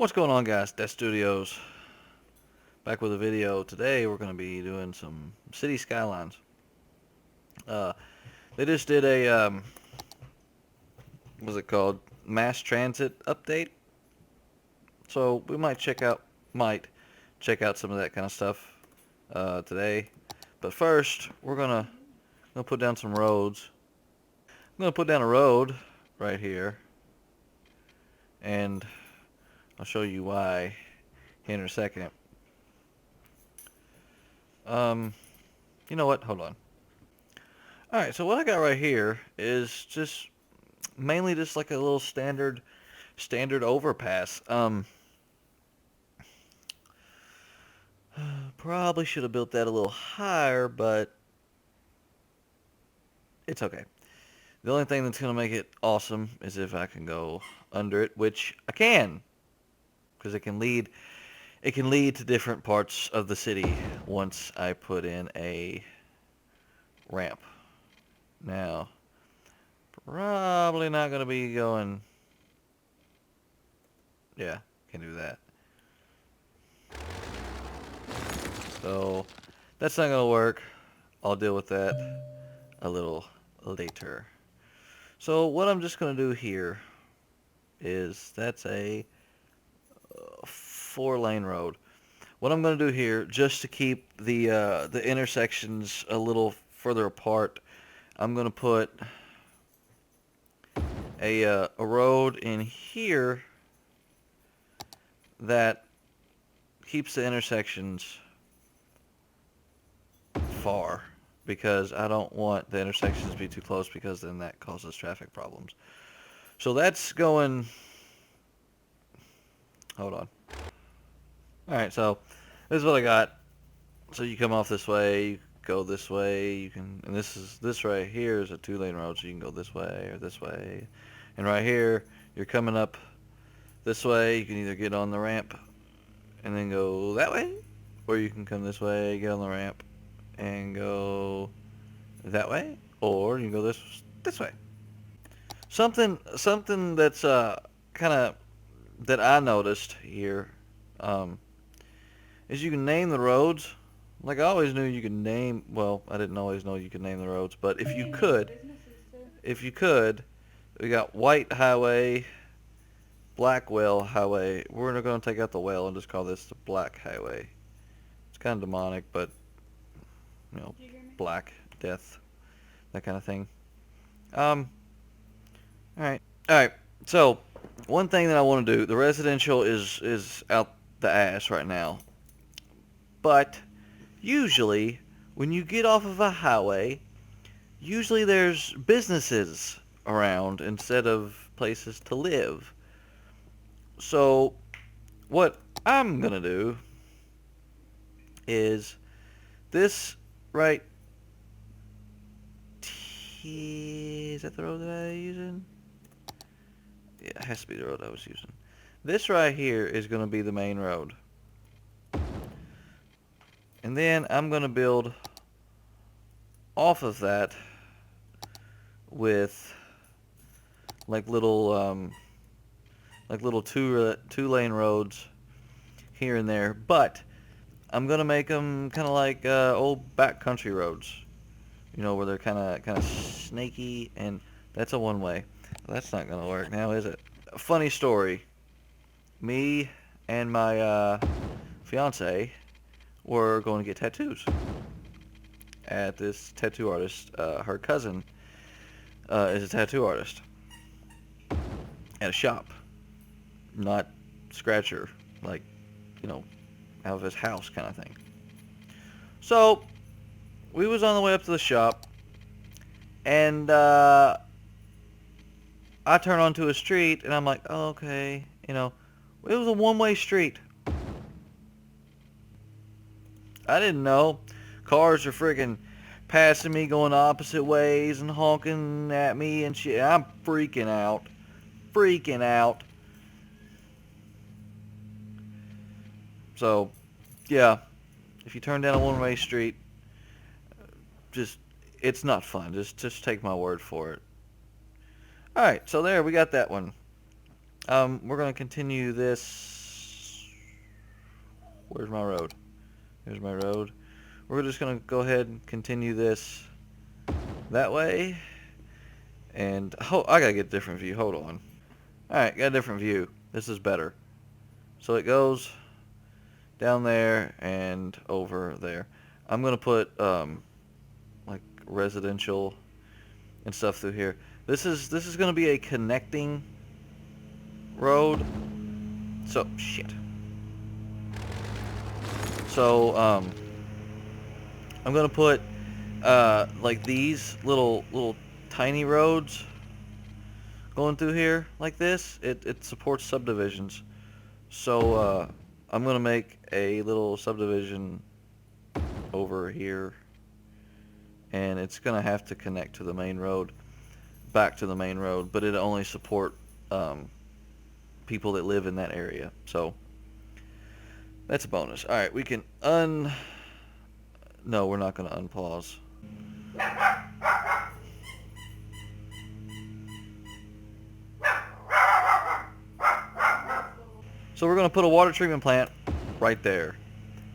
What's going on, guys? Death Studios back with a video. Today we're going to be doing some City Skylines. Uh, they just did a what's it called? Mass transit update. So we might check out some of that kind of stuff today. But first, we're gonna put down some roads. I'm gonna put down a road right here, and I'll show you why here in a second. You know what? Hold on. Alright, so what I got right here is just mainly just like a little standard overpass. Probably should have built that a little higher, but it's okay. The only thing that's gonna make it awesome is if I can go under it, which I can, because it can lead to different parts of the city once I put in a ramp. Now, probably not going to be going... Yeah, can do that. So, that's not going to work. I'll deal with that a little later. So, what I'm just going to do here is, that's a 4-lane road. What I'm going to do here, just to keep the intersections a little further apart, I'm going to put a road in here that keeps the intersections far, because I don't want the intersections to be too close, because then that causes traffic problems. So that's going... Hold on. Alright, so this is what I got. So you come off this way, you go this way, you can, and this right here is a 2-lane road, so you can go this way or this way. And right here, you're coming up this way, you can either get on the ramp and then go that way, or you can come this way, get on the ramp and go that way, or you can go this way. Something that's kind of that I noticed here is you can name the roads. Like, I always knew you could name, well, I didn't always know you could name the roads, but if you could, we got White Highway, Blackwell Highway. We're going to take out the well and just call this the Black Highway. It's kind of demonic, but, you know, black, death, that kind of thing. Alright, so, one thing that I want to do, the residential is out the ass right now, but usually, when you get off of a highway, usually there's businesses around instead of places to live. So, what I'm gonna do is this right is that the road that I was using? Yeah, it has to be the road I was using. This right here is gonna be the main road. And then I'm going to build off of that with like little two-lane roads here and there. But I'm going to make them kind of like old backcountry roads. You know, where they're kind of snaky, and that's a one-way. That's not going to work now, is it? A funny story. Me and my fiance were going to get tattoos at this tattoo artist. Her cousin is a tattoo artist at a shop, not scratcher, like, you know, out of his house kind of thing. So we was on the way up to the shop, and I turn onto a street, and I'm like, oh, okay, you know, it was a one-way street. I didn't know. Cars are freaking passing me, going opposite ways and honking at me and shit. I'm freaking out. Freaking out. So, yeah. If you turn down a one-way street, it's not fun. Just take my word for it. Alright, so there, we got that one. We're going to continue this Where's my road? Here's my road. We're just gonna go ahead and continue this that way. And I gotta get a different view. Hold on. Alright, got a different view. This is better. So it goes down there and over there. I'm gonna put like residential and stuff through here. This is gonna be a connecting road. So shit. So I'm gonna put like these little tiny roads going through here like this. It supports subdivisions. So I'm gonna make a little subdivision over here, and it's gonna have to connect to the main road, back to the main road, but it only support people that live in that area. So that's a bonus. All right, we can no, we're not gonna unpause. So we're gonna put a water treatment plant right there.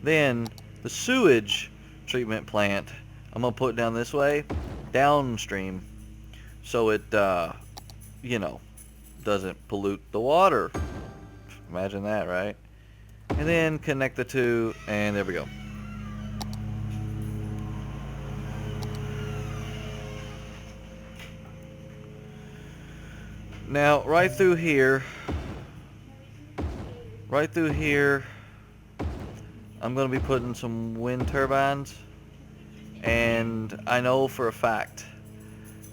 Then the sewage treatment plant, I'm gonna put down this way, downstream, so it, you know, doesn't pollute the water. Imagine that, right? And then connect the two, and there we go. Now, right through here, I'm gonna be putting some wind turbines, and I know for a fact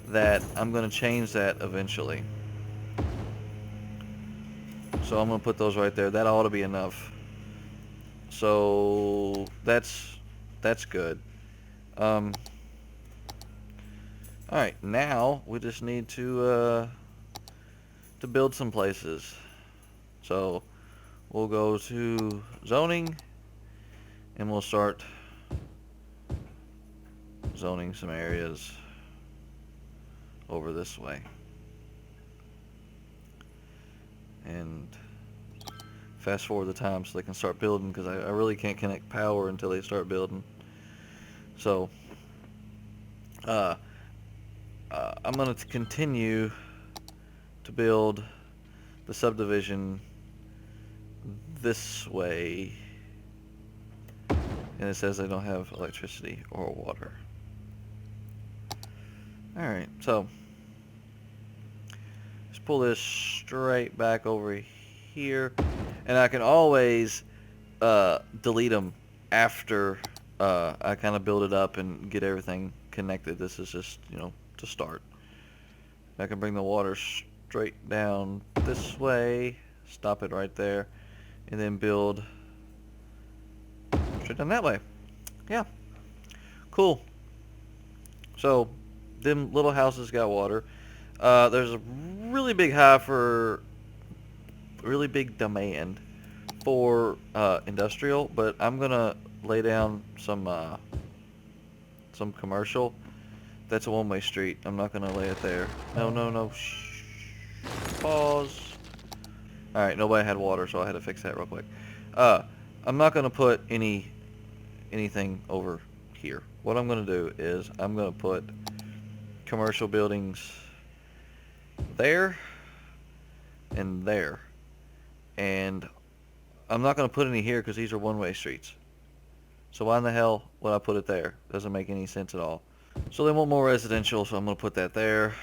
that I'm gonna change that eventually. So I'm gonna put those right there. That ought to be enough. So that's good. All right, now we just need to build some places. So we'll go to zoning, and we'll start zoning some areas over this way. And fast forward the time so they can start building, because I really can't connect power until they start building. So I'm going to continue to build the subdivision this way, and it says they don't have electricity or water. Alright, so let's pull this straight back over here, and I can always delete them after I kind of build it up and get everything connected. This is just, you know, to start. I can bring the water straight down this way, stop it right there, and then build straight down that way. Yeah, cool. So them little houses got water. There's a really big demand for industrial, but I'm gonna lay down some commercial. That's a one-way street. I'm not gonna lay it there. No. Shh. Pause. All right, nobody had water, so I had to fix that real quick. I'm not gonna put anything over here. What I'm gonna do is I'm gonna put commercial buildings there and there, and I'm not gonna put any here because these are one-way streets. So why in the hell would I put it there? Doesn't make any sense at all. So they want more residential, so I'm going to put that there.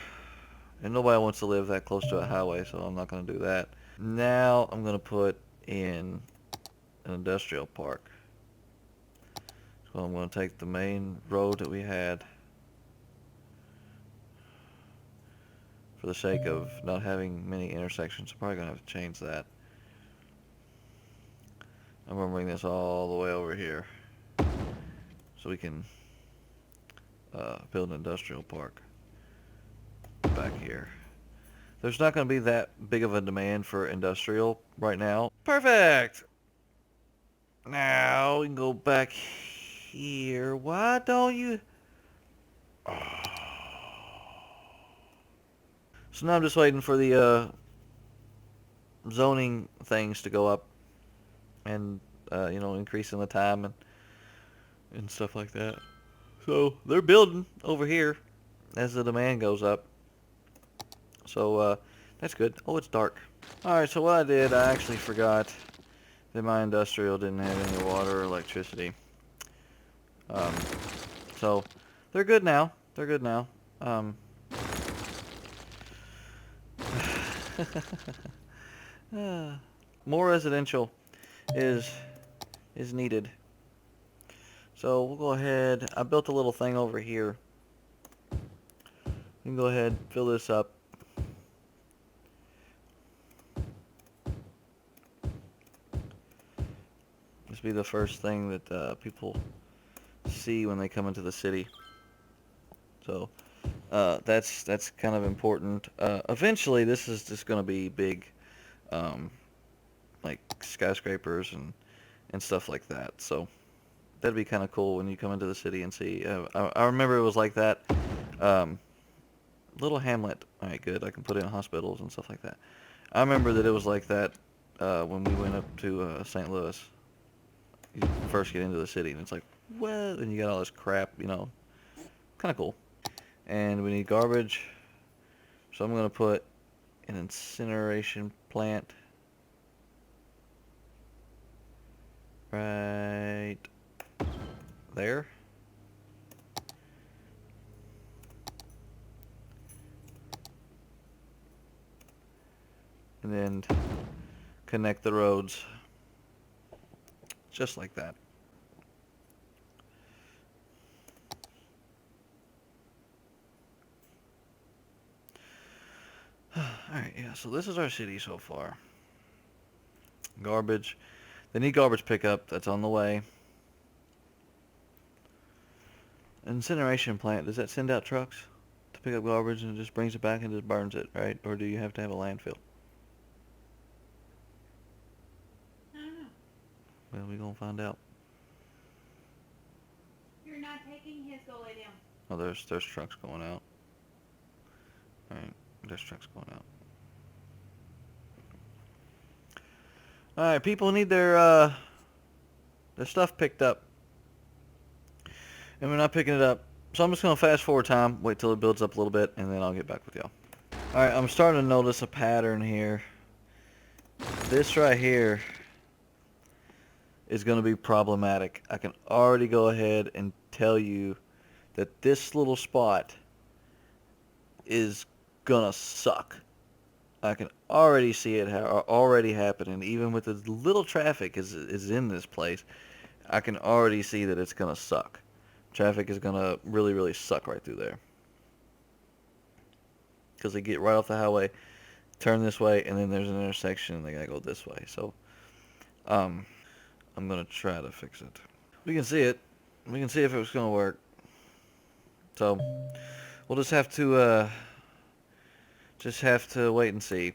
And nobody wants to live that close to a highway, so I'm not going to do that. Now I'm going to put in an industrial park. So I'm going to take the main road that we had, for the sake of not having many intersections. I'm probably going to have to change that. I'm going to bring this all the way over here so we can build an industrial park back here. There's not going to be that big of a demand for industrial right now. Perfect! Now we can go back here. Why don't you... So now I'm just waiting for the zoning things to go up, and you know, increasing the time and stuff like that. So they're building over here as the demand goes up. So that's good. Oh, it's dark. All right, so what I did, I actually forgot that my industrial didn't have any water or electricity. Um, so they're good now. They're good now. Um, more residential is needed. So we'll go ahead. I built a little thing over here. You can go ahead, fill this up. This will be the first thing that people see when they come into the city. So that's kind of important. Eventually, this is just going to be big, um, like skyscrapers and stuff like that. So that'd be kind of cool when you come into the city and see. I remember it was like that. Um, Little hamlet. All right, good. I can put in hospitals and stuff like that. I remember that it was like that when we went up to St. Louis. You first get into the city, and it's like, what? And you got all this crap, you know. Kind of cool. And we need garbage. So I'm going to put an incineration plant right there. And then connect the roads just like that. Alright, yeah, so this is our city so far. Garbage. They need garbage pickup. That's on the way. Incineration plant. Does that send out trucks to pick up garbage and it just brings it back and just burns it, right? Or do you have to have a landfill? I don't know. Well, we're going to find out. You're not taking his, go lay down. Oh, there's trucks going out. Alright, there's trucks going out. Alright, people need their stuff picked up. And we're not picking it up. So I'm just going to fast forward time, wait till it builds up a little bit, and then I'll get back with y'all. Alright, I'm starting to notice a pattern here. This right here is going to be problematic. I can already go ahead and tell you that this little spot is going to suck. I can already see it already happening. Even with as little traffic is in this place, I can already see that it's going to suck. Traffic is going to really, really suck right through there. Because they get right off the highway, turn this way, and then there's an intersection, and they got to go this way. So, I'm going to try to fix it. We can see it. We can see if it's going to work. So, we'll just have to wait and see.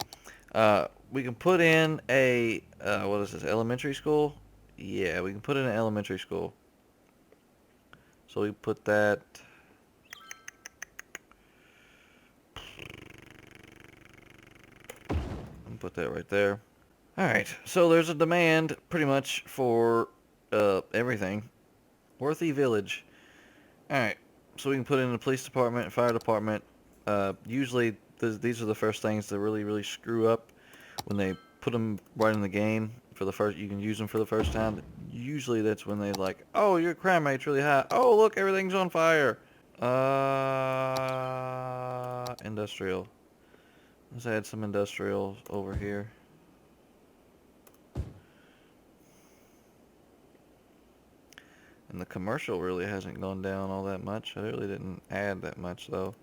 We can put in a, what is this, elementary school? Yeah, we can put in an elementary school. So we put that, and put that right there. Alright, so there's a demand pretty much for everything. Worthy Village. Alright, so we can put in the police department, fire department. Usually these are the first things that really, really screw up when they put them right in the game for the first. You can use them for the first time. Usually that's when they like, oh, your crime rate's really high. Oh, look, everything's on fire. Industrial. Let's add some industrial over here. And the commercial really hasn't gone down all that much. I really didn't add that much though.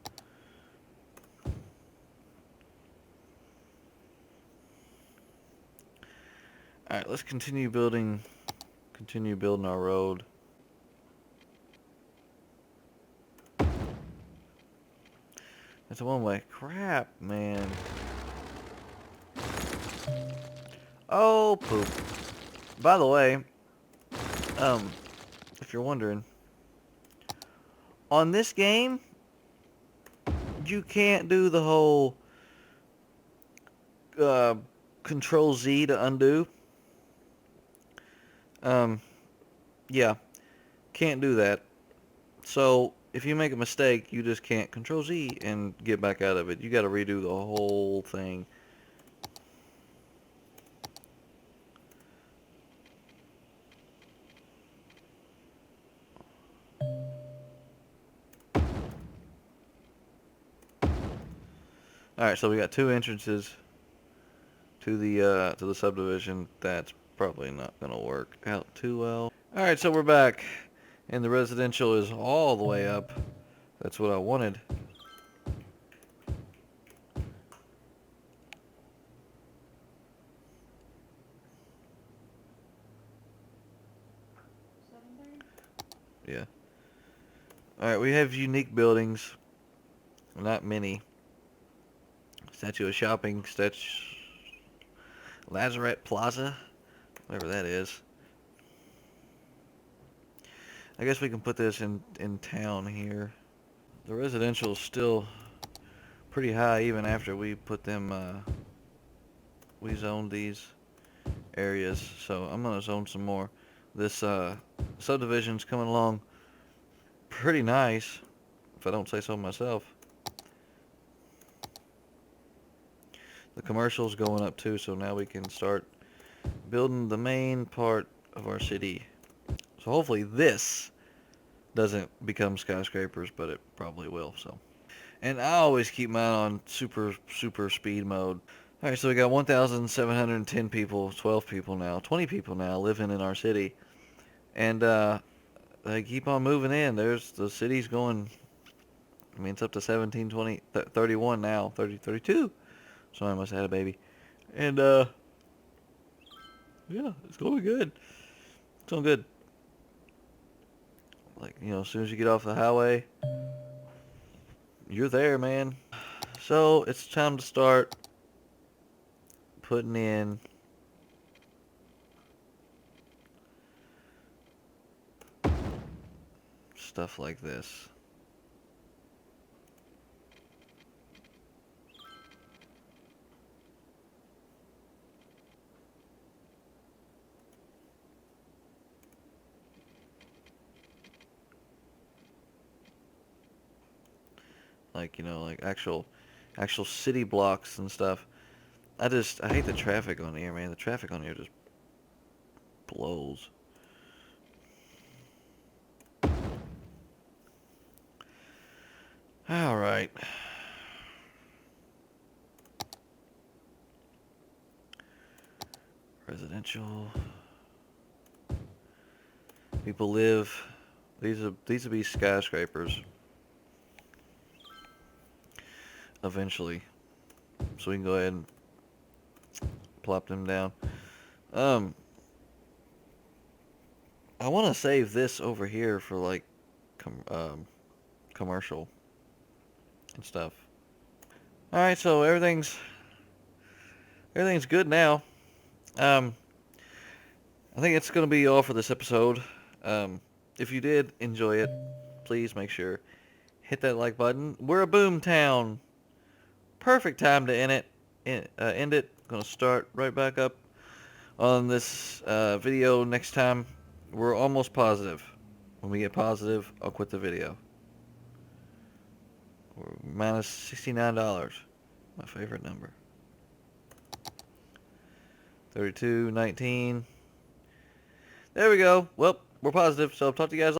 Alright, let's continue building our road. It's a one-way. Crap, man. Oh, poop. By the way, if you're wondering, on this game, you can't do the whole Control Z to undo. Yeah, can't do that. So if you make a mistake, you just can't Control Z and get back out of it. You got to redo the whole thing. All right, so we got two entrances to the subdivision. That's probably not gonna work out too well. All right, so we're back, and the residential is all the way up. That's what I wanted. Yeah. All right, we have unique buildings. Not many. Statue of Shopping, Lazarette Plaza, whatever that is. I guess we can put this in town here. The residential is still pretty high even after we put them, we zoned these areas. So I'm gonna zone some more. This subdivision's coming along pretty nice, if I don't say so myself. The commercial's going up too, so now we can start building the main part of our city. So hopefully this doesn't become skyscrapers, but it probably will. So, and I always keep mine on super speed mode. All right, so we got 1,710 people, 12 people now, 20 people now living in our city, and they keep on moving in. There's the city's going. I mean, it's up to 17, 20, 31 now, 30, 32. So I must have had a baby, and yeah, it's going good. It's going good. Like, as soon as you get off the highway, you're there, man. So it's time to start putting in stuff like this. Like, like actual city blocks and stuff. I hate the traffic on here, man. The traffic on here just blows. All right. Residential. People live. These will be skyscrapers eventually. So we can go ahead and plop them down. Um, I want to save this over here for like commercial and stuff. All right, so everything's good now. Um, I think it's gonna be all for this episode. If you did enjoy it, please make sure hit that like button. We're a boom town. Perfect time to end it. Gonna start right back up on this video next time. We're almost positive. When we get positive, I'll quit the video. We're minus $69. My favorite number. 32, 19. There we go. Well, we're positive, so talk to you guys later.